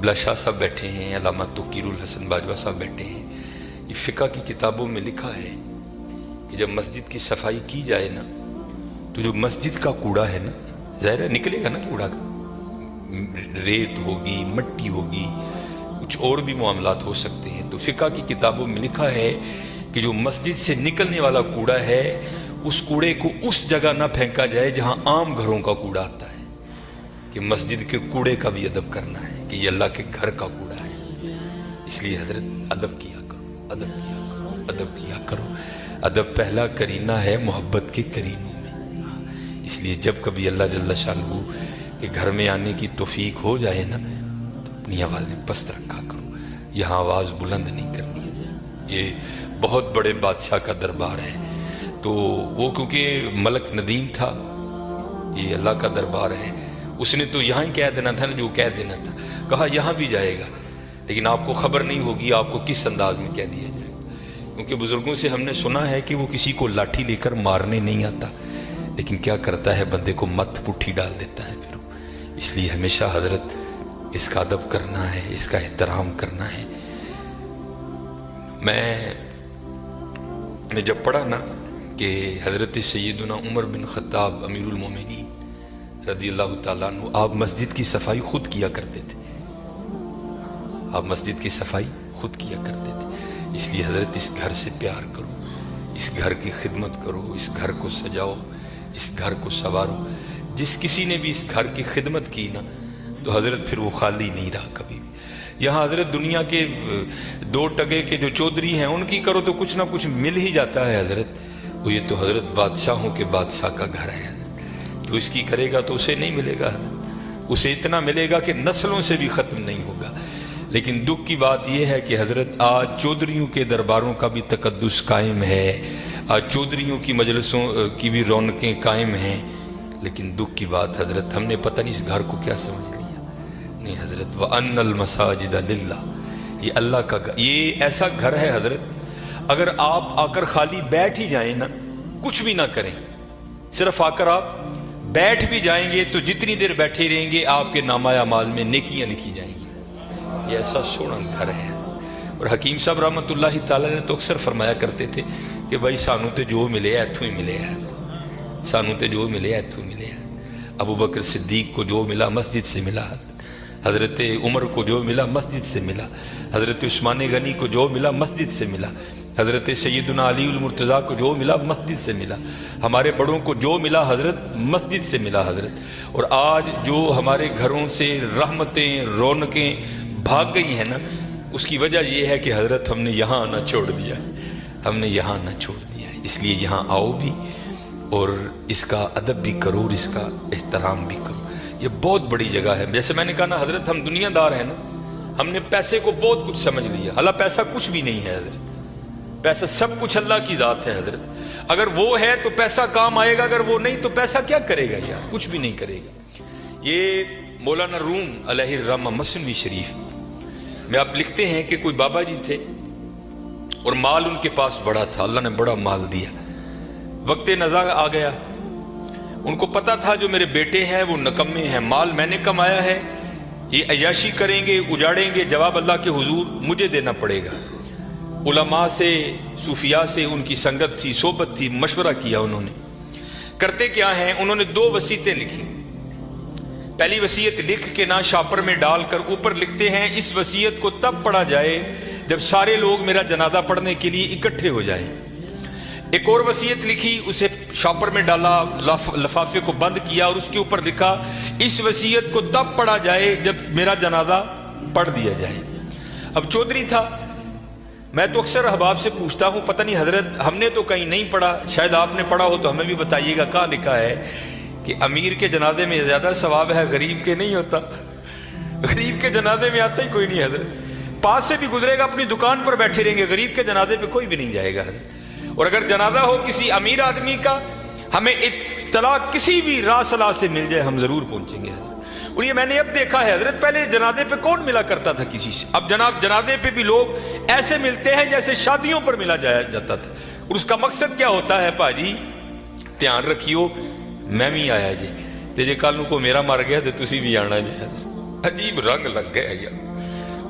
قبلہ شاہ صاحب بیٹھے ہیں، علامہ توقیر الحسن باجوہ صاحب بیٹھے ہیں. یہ فقہ کی کتابوں میں لکھا ہے کہ جب مسجد کی صفائی کی جائے نا تو جو مسجد کا کوڑا ہے نا، ظاہر ہے نکلے گا نا کوڑا کا، ریت ہوگی، مٹی ہوگی، کچھ اور بھی معاملات ہو سکتے ہیں. تو فقہ کی کتابوں میں لکھا ہے کہ جو مسجد سے نکلنے والا کوڑا ہے اس کوڑے کو اس جگہ نہ پھینکا جائے جہاں عام گھروں کا کوڑا آتا ہے، کہ مسجد کے کوڑے کا بھی ادب کرنا ہے کہ یہ اللہ کے گھر کا کوڑا ہے. اس لیے حضرت ادب کیا کرو، ادب کیا کرو، ادب کیا کرو. ادب پہلا کرینہ ہے محبت کے کرینوں میں. اس لیے جب کبھی اللہ جل شانہ کے گھر میں آنے کی توفیق ہو جائے نا تو اپنی آوازیں پست رکھا کرو، یہاں آواز بلند نہیں کرنی ہے. یہ بہت بڑے بادشاہ کا دربار ہے، تو وہ کیونکہ ملک ندیم تھا، یہ اللہ کا دربار ہے، اس نے تو یہاں ہی کہہ دینا تھا نا جو کہہ دینا تھا. کہا یہاں بھی جائے گا لیکن آپ کو خبر نہیں ہوگی آپ کو کس انداز میں کہہ دیا جائے گا. کیونکہ بزرگوں سے ہم نے سنا ہے کہ وہ کسی کو لاٹھی لے کر مارنے نہیں آتا، لیکن کیا کرتا ہے بندے کو مت پٹھی ڈال دیتا ہے پھر. اس لیے ہمیشہ حضرت اس کا ادب کرنا ہے، اس کا احترام کرنا ہے. میں نے جب پڑھا نا کہ حضرت سیدنا عمر بن خطاب امیر المومنین رضی اللہ تعالیٰ عنہ آپ مسجد کی صفائی خود کیا کرتے تھے، آپ مسجد کی صفائی خود کیا کرتے تھے. اس لیے حضرت اس گھر سے پیار کرو، اس گھر کی خدمت کرو، اس گھر کو سجاؤ، اس گھر کو سنوارو. جس کسی نے بھی اس گھر کی خدمت کی نا تو حضرت پھر وہ خالی نہیں رہا کبھی بھی. یہاں حضرت دنیا کے دو ٹگے کے جو چودھری ہیں ان کی کرو تو کچھ نہ کچھ مل ہی جاتا ہے حضرت. وہ یہ تو حضرت بادشاہوں کے بادشاہ کا گھر ہے حضرت، تو اس کی کرے گا تو اسے نہیں ملے گا حضرت، اسے اتنا ملے گا کہ نسلوں سے بھی ختم نہیں ہوگا. لیکن دکھ کی بات یہ ہے کہ حضرت آج چودھریوں کے درباروں کا بھی تقدس قائم ہے، آج چودھریوں کی مجلسوں کی بھی رونقیں قائم ہیں. لیکن دکھ کی بات حضرت ہم نے پتہ نہیں اس گھر کو کیا سمجھ لیا. نہیں حضرت وَأَنَّ الْمَسَاجِدَ لِلَّهِ، یہ اللہ کا گھر، یہ ایسا گھر ہے حضرت اگر آپ آ کر خالی بیٹھ ہی جائیں نا، کچھ بھی نہ کریں، صرف آ کر آپ بیٹھ بھی جائیں گے تو جتنی دیر بیٹھے رہیں گے آپ کے نامہ اعمال میں نیکیاں لکھی جائیں گی. یہ ایسا سونا گھر ہے. اور حکیم صاحب رحمۃ اللہ تعالیٰ نے تو اکثر فرمایا کرتے تھے کہ بھائی سانو تے جو ملے ایتھوں ہی ملے ہے، سانو تے جو ملے ایتھوں ملے ہے. ابو بکر صدیق کو جو ملا مسجد سے ملا، حضرت عمر کو جو ملا مسجد سے ملا، حضرت عثمان غنی کو جو ملا مسجد سے ملا، حضرت سیدنا علی المرتضیٰ کو جو ملا مسجد سے ملا، ہمارے بڑوں کو جو ملا حضرت مسجد سے ملا حضرت. اور آج جو ہمارے گھروں سے رحمتیں رونقیں بھاگ گئی ہیں نا، اس کی وجہ یہ ہے کہ حضرت ہم نے یہاں آنا چھوڑ دیا ہے، ہم نے یہاں آنا چھوڑ دیا ہے. اس لیے یہاں آؤ بھی اور اس کا ادب بھی کرو اور اس کا احترام بھی کرو. یہ بہت بڑی جگہ ہے. جیسے میں نے کہا نا حضرت ہم دنیا دار ہیں نا، ہم نے پیسے کو بہت کچھ سمجھ لیا. حالانکہ پیسہ کچھ بھی نہیں ہے حضرت، پیسہ سب کچھ اللہ کی ذات ہے حضرت. اگر وہ ہے تو پیسہ کام آئے گا، اگر وہ نہیں تو پیسہ کیا کرے گا یار، کچھ بھی نہیں کرے گا. یہ مولانا روم علیہ الرحمہ مثنوی شریف میں آپ لکھتے ہیں کہ کوئی بابا جی تھے اور مال ان کے پاس بڑا تھا، اللہ نے بڑا مال دیا. وقت نزاع آ گیا، ان کو پتا تھا جو میرے بیٹے ہیں وہ نکمے ہیں، مال میں نے کمایا ہے، یہ عیاشی کریں گے اجاڑیں گے، جواب اللہ کے حضور مجھے دینا پڑے گا. علماء سے صوفیاء سے ان کی سنگت تھی، صحبت تھی، مشورہ کیا. انہوں نے کرتے کیا ہیں، انہوں نے 2 وصیتیں لکھی. پہلی وصیت لکھ کے نا شاپر میں ڈال کر اوپر لکھتے ہیں اس وصیت کو تب پڑھا جائے جب سارے لوگ میرا جنازہ پڑھنے کے لیے اکٹھے ہو جائیں. ایک اور وصیت لکھی، اسے شاپر میں ڈالا، لفافے کو بند کیا اور اس کے اوپر لکھا اس وصیت کو تب پڑھا جائے جب میرا جنازہ پڑھ دیا جائے. اب چودھری تھا، میں تو اکثر احباب سے پوچھتا ہوں پتہ نہیں حضرت ہم نے تو کہیں نہیں پڑھا، شاید آپ نے پڑھا ہو تو ہمیں بھی بتائیے گا کہاں لکھا ہے کہ امیر کے جنازے میں زیادہ ثواب ہے، غریب کے نہیں ہوتا. غریب کے جنازے میں آتا ہی کوئی نہیں حضرت، پاس سے بھی گزرے گا اپنی دکان پر بیٹھے رہیں گے، غریب کے جنازے پہ کوئی بھی نہیں جائے گا حضرت. اور اگر جنازہ ہو کسی امیر آدمی کا، ہمیں اطلاع کسی بھی راہ صلاح سے مل جائے ہم ضرور پہنچیں گے حضرت. اور یہ میں نے اب دیکھا ہے حضرت، پہلے جنازے پہ کون ملا کرتا تھا کسی سے، اب جناب جنازے پہ بھی لوگ ایسے ملتے ہیں جیسے شادیوں پر ملا جایا جاتا تھا. اور اس کا مقصد کیا ہوتا ہے، پاجی دھیان رکھیو میں بھی آیا جی تے جے کل کو میرا مر گیا تو تسی بھی آنا جی. عجیب رنگ لگ گیا یار.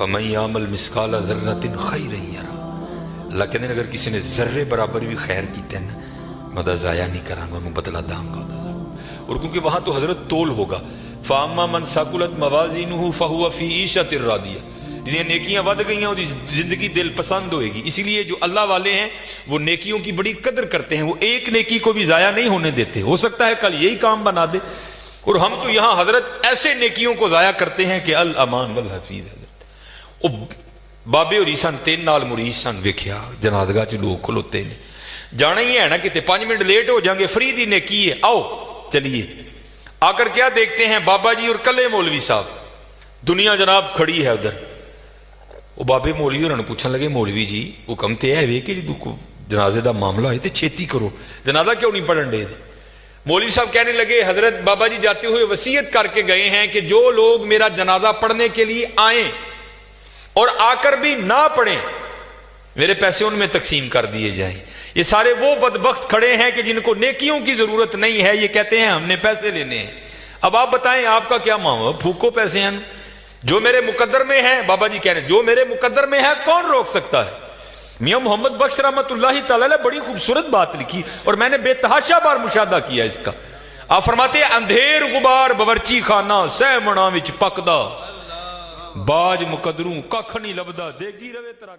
فَمَن يَعْمَلْ مِثْقَالَ ذَرَّةٍ خَيْرًا يَرَهُ، اللہ کہتے ہیں اگر کسی نے ذرے برابر بھی خیر کیتے ہیں نا میں ضائع نہیں کراں گا، میں بدلہ داں گا۔ اور کیونکہ وہاں تو حضرت تول ہوگا، فَأَمَّا مَنْ ثَقُلَتْ مَوَازِينُهُ فَهُوَ فِي عِيشَةٍ رَاضِيَةٍ، جنہیں نیکیاں ود گئی ہیں وہ زندگی دل پسند ہوئے گی۔ اسی لیے جو اللہ والے ہیں وہ نیکیوں کی بڑی قدر کرتے ہیں، وہ ایک نیکی کو بھی ضائع نہیں ہونے دیتے، ہو سکتا ہے کل یہی کام بنا دے۔ اور ہم تو یہاں حضرت ایسے نیکیوں کو ضائع کرتے ہیں کہ الامان والحفیظ۔ حضرت بابے اور عیسان تین نال مرید سن، ویکھیا جنازگاہ چ لوگ کھلوتے نے، جانا ہی ہے نا کتے 5 منٹ لیٹ ہو جائیں گے، فری دی نیکی ہے، آؤ چلیے۔ آ کر کیا دیکھتے ہیں بابا جی اور کلے مولوی صاحب، دنیا جناب کھڑی ہے ادھر۔ وہ بابے مولوی انہوں نے پوچھنے لگے مولوی جی حکم تے ہے وے کہ جنازے دا معاملہ ہے تے چھیتی کرو، جنازہ کیوں نہیں پڑھن دے؟ مولوی صاحب کہنے لگے حضرت بابا جی جاتے ہوئے وصیت کر کے گئے ہیں کہ جو لوگ میرا جنازہ پڑھنے کے لیے آئیں اور آ کر بھی نہ پڑھیں میرے پیسے ان میں تقسیم کر دیے جائیں۔ یہ سارے وہ بدبخت کھڑے ہیں کہ جن کو نیکیوں کی ضرورت نہیں ہے، یہ کہتے ہیں ہم نے پیسے لینے ہیں۔ اب آپ بتائیں آپ کا کیا معاملہ؟ پھوکو پیسے ہیں، جو میرے مقدر میں ہے، بابا جی کہہ رہے ہیں جو میرے مقدر میں ہے کون روک سکتا ہے؟ میاں محمد بخش رحمت اللہ تعالی علیہ بڑی خوبصورت بات لکھی اور میں نے بے تحاشا بار مشاہدہ کیا اس کا۔ آپ فرماتے ہیں اندھیر غبار باورچی خانہ سہ منا وچ پکدا، باج مقدروں ککھ نہیں لبدا، دیگی روے ترا